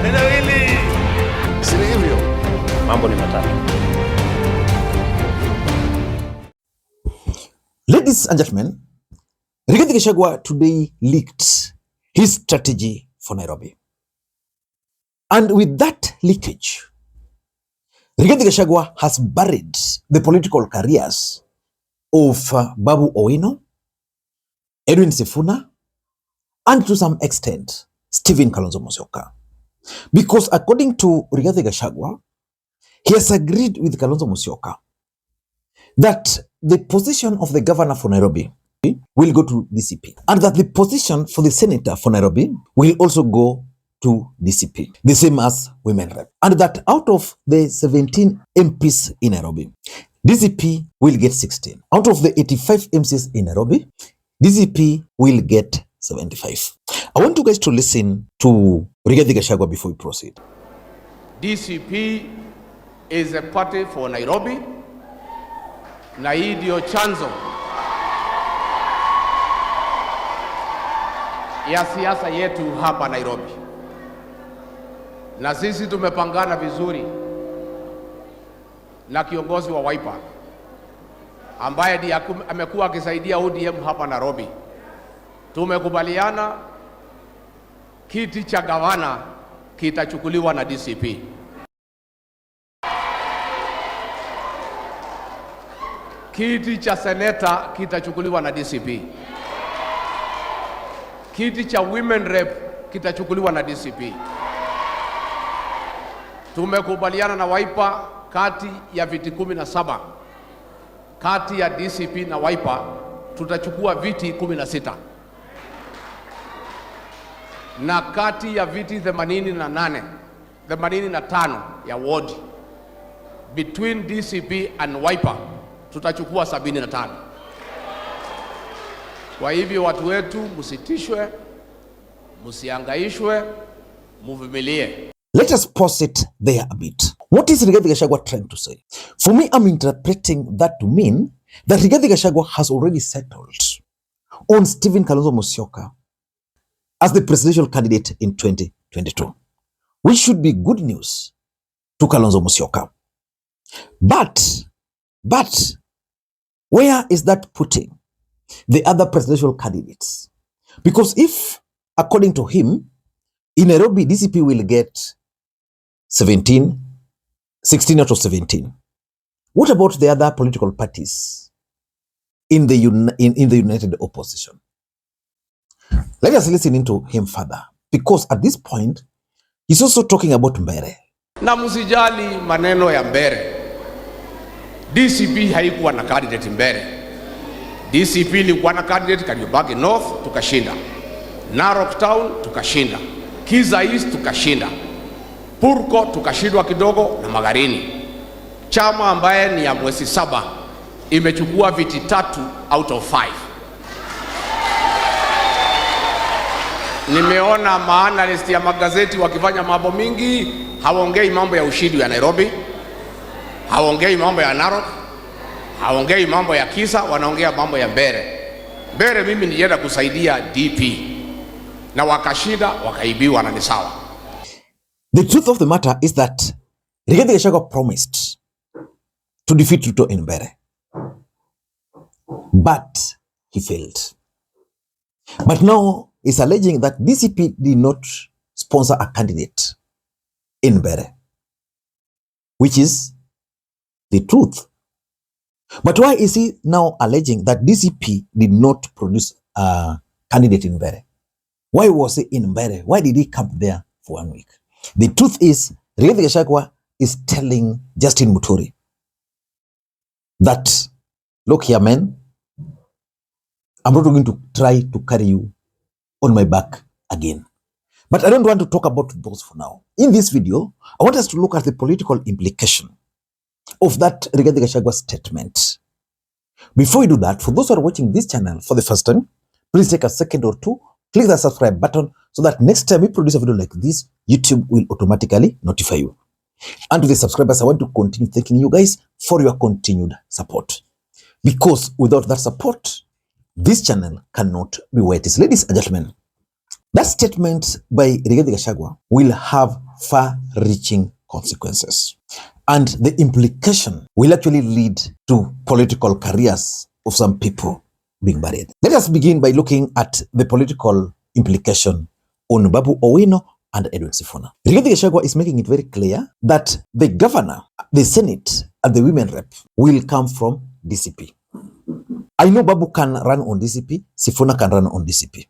Neno hili si hivyo. Mambo ni matatu. Ladies and gentlemen, Rigathi Gachagua today leaked his strategy for Nairobi. And with that leakage, Rigathi Gachagua has buried the political careers of Babu Owino, Edwin Sifuna, and to some extent, Kalonzo Musyoka. Because according to Rigathi Gachagua, he has agreed with Kalonzo Musyoka that the position of the governor for Nairobi will go to DCP, and that the position for the senator for Nairobi will also go to DCP, the same as women rep. And that out of the 17 MPs in Nairobi, DCP will get 16. Out of the 85 MCs in Nairobi, DCP will get 75. I want you guys to listen to Rigathi Gachagua before we proceed. DCP is a party for Nairobi, na hii ndio chanzo ya siasa yetu hapa Nairobi. Na sisi tumepangana vizuri na kiongozi wa Wiper ambaye ndiye amekuwa akisaidia ODM hapa Nairobi. Tumekubaliana kiti cha gavana kitachukuliwa na DCP. Kiti cha seneta kitachukuliwa na DCP. Kiti cha women rep kitachukuliwa na DCP. Tumekubaliana na Wiper kati ya viti 17. Kati ya DCP na Wiper tutachukua viti 16. Na kati ya viti 85 ya ward between DCP and Wiper tutachukua 75. Kwa hivyo watu wetu, msitishwe, msihangaishwe, muvumilie. Let us pause it there a bit. What is Rigathi Gachagua trying to say? For me, I'm interpreting that to mean that Rigathi Gachagua has already settled on Kalonzo Musyoka as the presidential candidate in 2022, which should be good news to Kalonzo Musyoka. But where is that putting the other presidential candidates? Because if, according to him, in Nairobi, DCP will get 16 out of 17. What about the other political parties in the united opposition? Let us listen into him further, because at this point, he's also talking about Mbere. Na msijali maneno ya Mbere. DCP haikuwa na candidate Mbere. DCP ilikuwa na candidate Kariobangi North, tukashinda. Narok Town, tukashinda. Kiza East, tukashinda. Purko, tukashindwa kidogo na Magarini. Chama ambaye ni ya mwezi 7 imechukua viti 3 out of 5. Nimeona maanalysts ya magazeti wakifanya mambo mingi, hawaongei mambo ya ushindi ya Nairobi, hawaongei mambo ya Narok, hawaongei mambo ya Kisa, wanaongea mambo ya Mbere. Mbere mimi nilienda kusaidia DP na wakashinda, wakaibiwa na ni sawa. The truth of the matter is that Rigathi Gachagua promised to defeat Ruto in Mbere, but he failed. But now is alleging that DCP did not sponsor a candidate in Mbere, which is the truth. But why is he now alleging that DCP did not produce a candidate in Mbere? Why was he in Mbere? Why did he come there for 1 week? The truth is, Rigathi Gachagua is telling Justin Muturi that, look here, man, I'm not going to try to carry you on my back again. But I don't want to talk about those for now. In this video, I want us to look at the political implication of that Rigathi Gachagua statement. Before we do that, for those who are watching this channel for the first time, please take a second or two, click the subscribe button so that next time we produce a video like this, YouTube will automatically notify you. And to the subscribers, I want to continue thanking you guys for your continued support. Because without that support, this channel cannot be where it is. Ladies and gentlemen, That statement by Rigathi Gachagua will have far-reaching consequences. And the implication will actually lead to political careers of some people being buried. Let us begin by looking at the political implication on Babu Owino and Edwin Sifuna. Rigathi Gachagua is making it very clear that the governor, the Senate, and the women rep will come from DCP. I know Babu can run on DCP, Sifuna can run on DCP.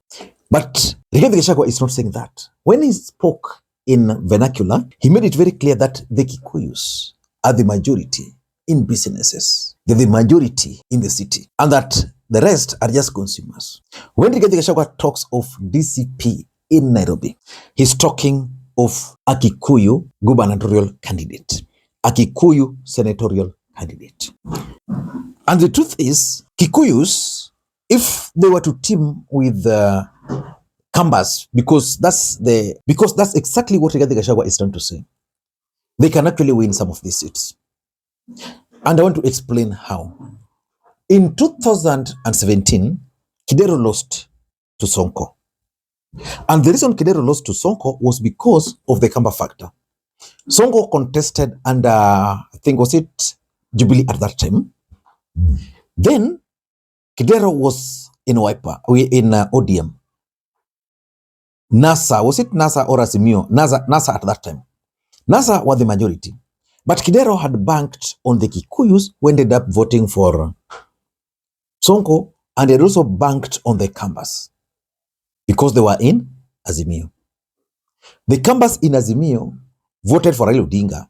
But Rigathi Gachagua is not saying that. When he spoke in vernacular, he made it very clear that the Kikuyus are the majority in businesses. They're the majority in the city. And that the rest are just consumers. When Rigathi Gachagua talks of DCP in Nairobi, he's talking of a Kikuyu gubernatorial candidate, a Kikuyu senatorial candidate. And the truth is, Kikuyus, if they were to team with Kambas, because that's exactly what Rigathi Gachagua is trying to say, they can actually win some of these seats. And I want to explain how. In 2017, Kidero lost to Sonko. And the reason Kidero lost to Sonko was because of the Kamba factor. Sonko contested under, I think, was it Jubilee at that time? Then Kidero was in ODM. NASA, was it NASA or Azimio? NASA at that time. NASA was the majority. But Kidero had banked on the Kikuyus who ended up voting for Sonko, and they also banked on the Kambas because they were in Azimio. The Kambas in Azimio voted for Raila Odinga,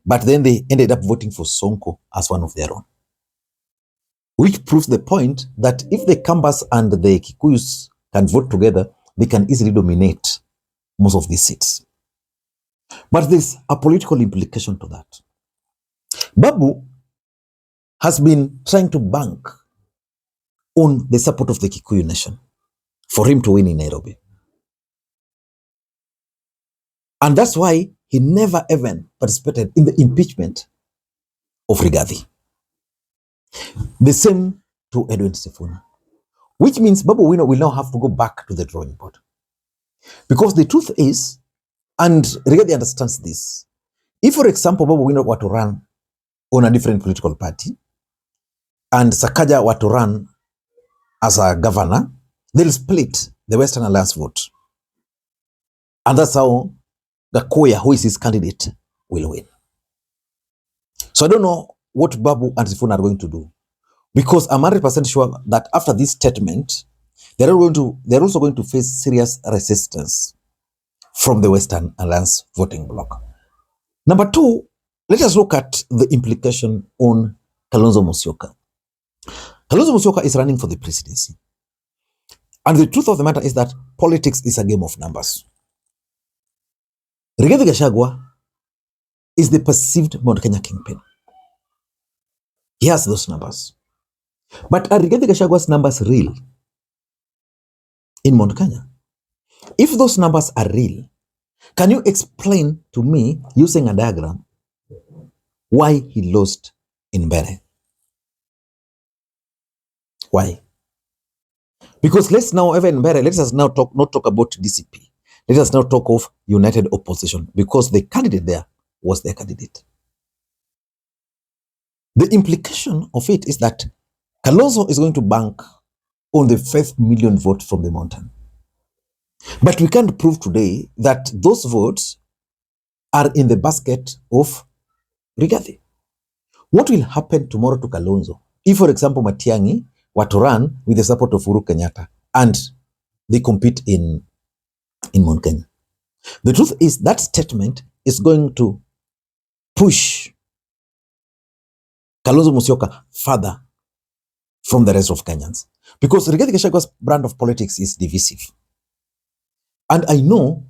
but then they ended up voting for Sonko as one of their own. Which proves the point that if the Kambas and the Kikuyus can vote together, they can easily dominate most of these seats. But there's a political implication to that. Babu has been trying to bank on the support of the Kikuyu nation for him to win in Nairobi. And that's why he never even participated in the impeachment of Rigathi. The same to Edwin Sifuna, which means Babu Owino will now have to go back to the drawing board. Because the truth is, and Rigathi understands this, if, for example, Babu Owino were to run on a different political party, and Sakaja were to run as a governor, they'll split the Western Alliance vote. And that's how Gakoya, who is his candidate, will win. So I don't know what Babu and Sifuna are going to do, because I'm 100% sure that after this statement, they're also going to face serious resistance from the Western Alliance voting bloc. Number two, let us look at the implication on Kalonzo Musyoka. Kalonzo Musyoka is running for the presidency. And the truth of the matter is that politics is a game of numbers. Rigathi Gachagua is the perceived Mount Kenya kingpin. He has those numbers. But are Rigathi Gachagua's numbers real in Mount Kenya? If those numbers are real, can you explain to me, using a diagram, why he lost in Mbere? Why? Because let us now not talk about DCP. Let us now talk of united opposition, because the candidate there was their candidate. The implication of it is that Kalonzo is going to bank on the 5 million votes from the mountain. But we can't prove today that those votes are in the basket of Rigathi. What will happen tomorrow to Kalonzo if, for example, Matiangi were to run with the support of Uhuru Kenyatta and they compete in Mount Kenya? The truth is that statement is going to push Kalonzo Musyoka further from the rest of Kenyans, because Rigathi Gachagua's brand of politics is divisive. And I know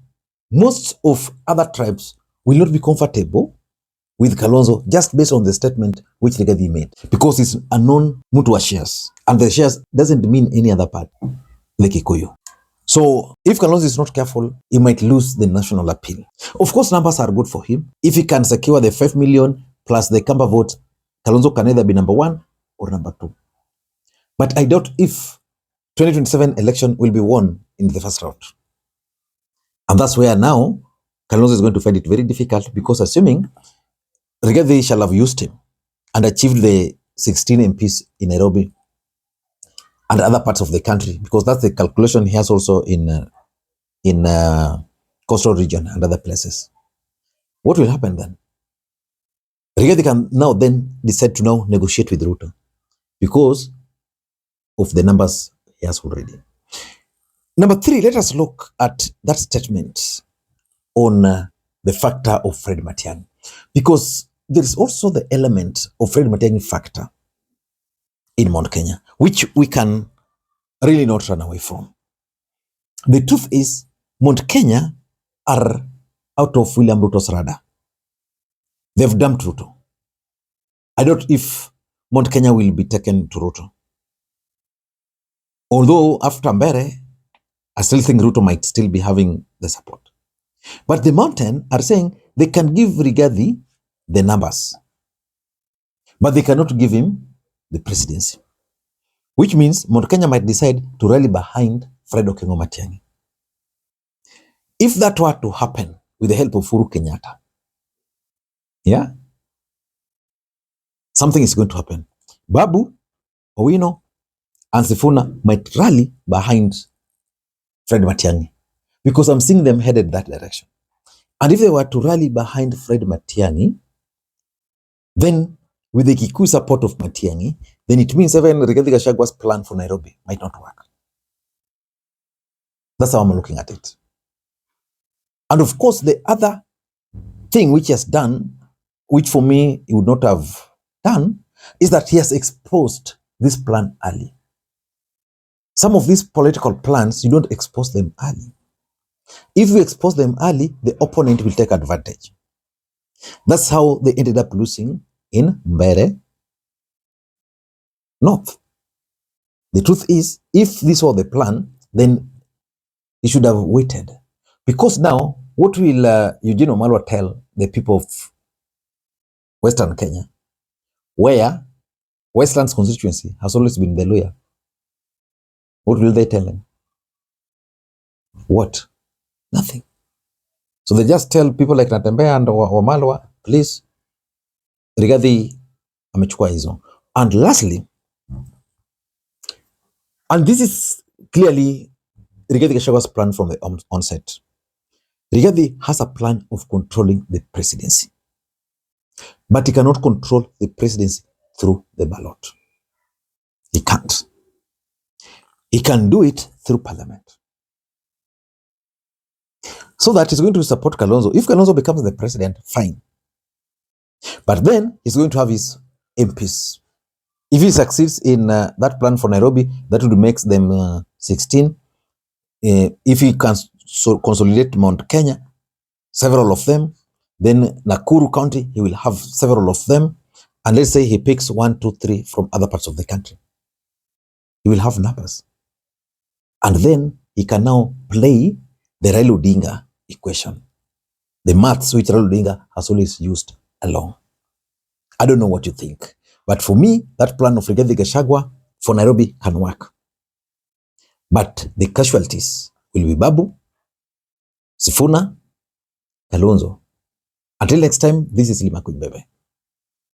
most of other tribes will not be comfortable with Kalonzo just based on the statement which Rigathi made, because it's a known mutua shares, and the shares doesn't mean any other part, like Kikuyu. So if Kalonzo is not careful, he might lose the national appeal. Of course, numbers are good for him. If he can secure the 5 million plus the Kamba vote, Kalonzo can either be number 1 or number 2. But I doubt if 2027 election will be won in the first round. And that's where now Kalonzo is going to find it very difficult, because assuming Rigathi shall have used him and achieved the 16 MPs in Nairobi and other parts of the country, because that's the calculation he has also in coastal region and other places. What will happen then? Rigathi can now then decide to now negotiate with Ruto because of the numbers he has already. Number 3, let us look at that statement on the factor of Fred Matiangi, because there is also the element of Fred Matiangi factor in Mount Kenya, which we can really not run away from. The truth is, Mount Kenya are out of William Ruto's radar. They've dumped Ruto. I doubt if Mount Kenya will be taken to Ruto. Although after Mbere, I still think Ruto might still be having the support. But the mountain are saying they can give Rigathi the numbers, but they cannot give him the presidency. Which means Mount Kenya might decide to rally behind Fred Okengo Matiangi. If that were to happen with the help of Uhuru Kenyatta, yeah, something is going to happen. Babu, Owino, and Sifuna might rally behind Fred Matiangi, because I'm seeing them headed that direction. And if they were to rally behind Fred Matiangi, then with the Kikuyu support of Matiangi, then it means even Rigathi Gachagua's plan for Nairobi might not work. That's how I'm looking at it. And of course, the other thing which he has done, which for me he would not have done, is that he has exposed this plan early. Some of these political plans, you don't expose them early. If you expose them early, the opponent will take advantage. That's how they ended up losing in Mbere North. The truth is, if this was the plan, then he should have waited. Because now, what will Eugene Wamalwa tell the people of Western Kenya, where Westland's constituency has always been the lawyer? What will they tell them? What? Nothing. So they just tell people like Natembeya and Wamalwa, please, Rigathi amechukua hizo. And lastly, and this is clearly Rigathi Gachagua's plan from the onset. Rigathi has a plan of controlling the presidency, but he cannot control the presidency through the ballot. He can't. He can do it through parliament. So that he's going to support Kalonzo. If Kalonzo becomes the president, fine. But then he's going to have his MPs. If he succeeds in that plan for Nairobi, that would make them 16. If he can consolidate Mount Kenya, several of them, then Nakuru County, he will have several of them. And let's say he picks 1, 2, 3 from other parts of the country. He will have numbers. And then he can now play the Raila Odinga equation, the maths which Raila Odinga has always used along. I don't know what you think, but for me, that plan of Rigathi Gachagua for Nairobi can work. But the casualties will be Babu, Sifuna, Kalonzo. Until next time, this is Makwiny.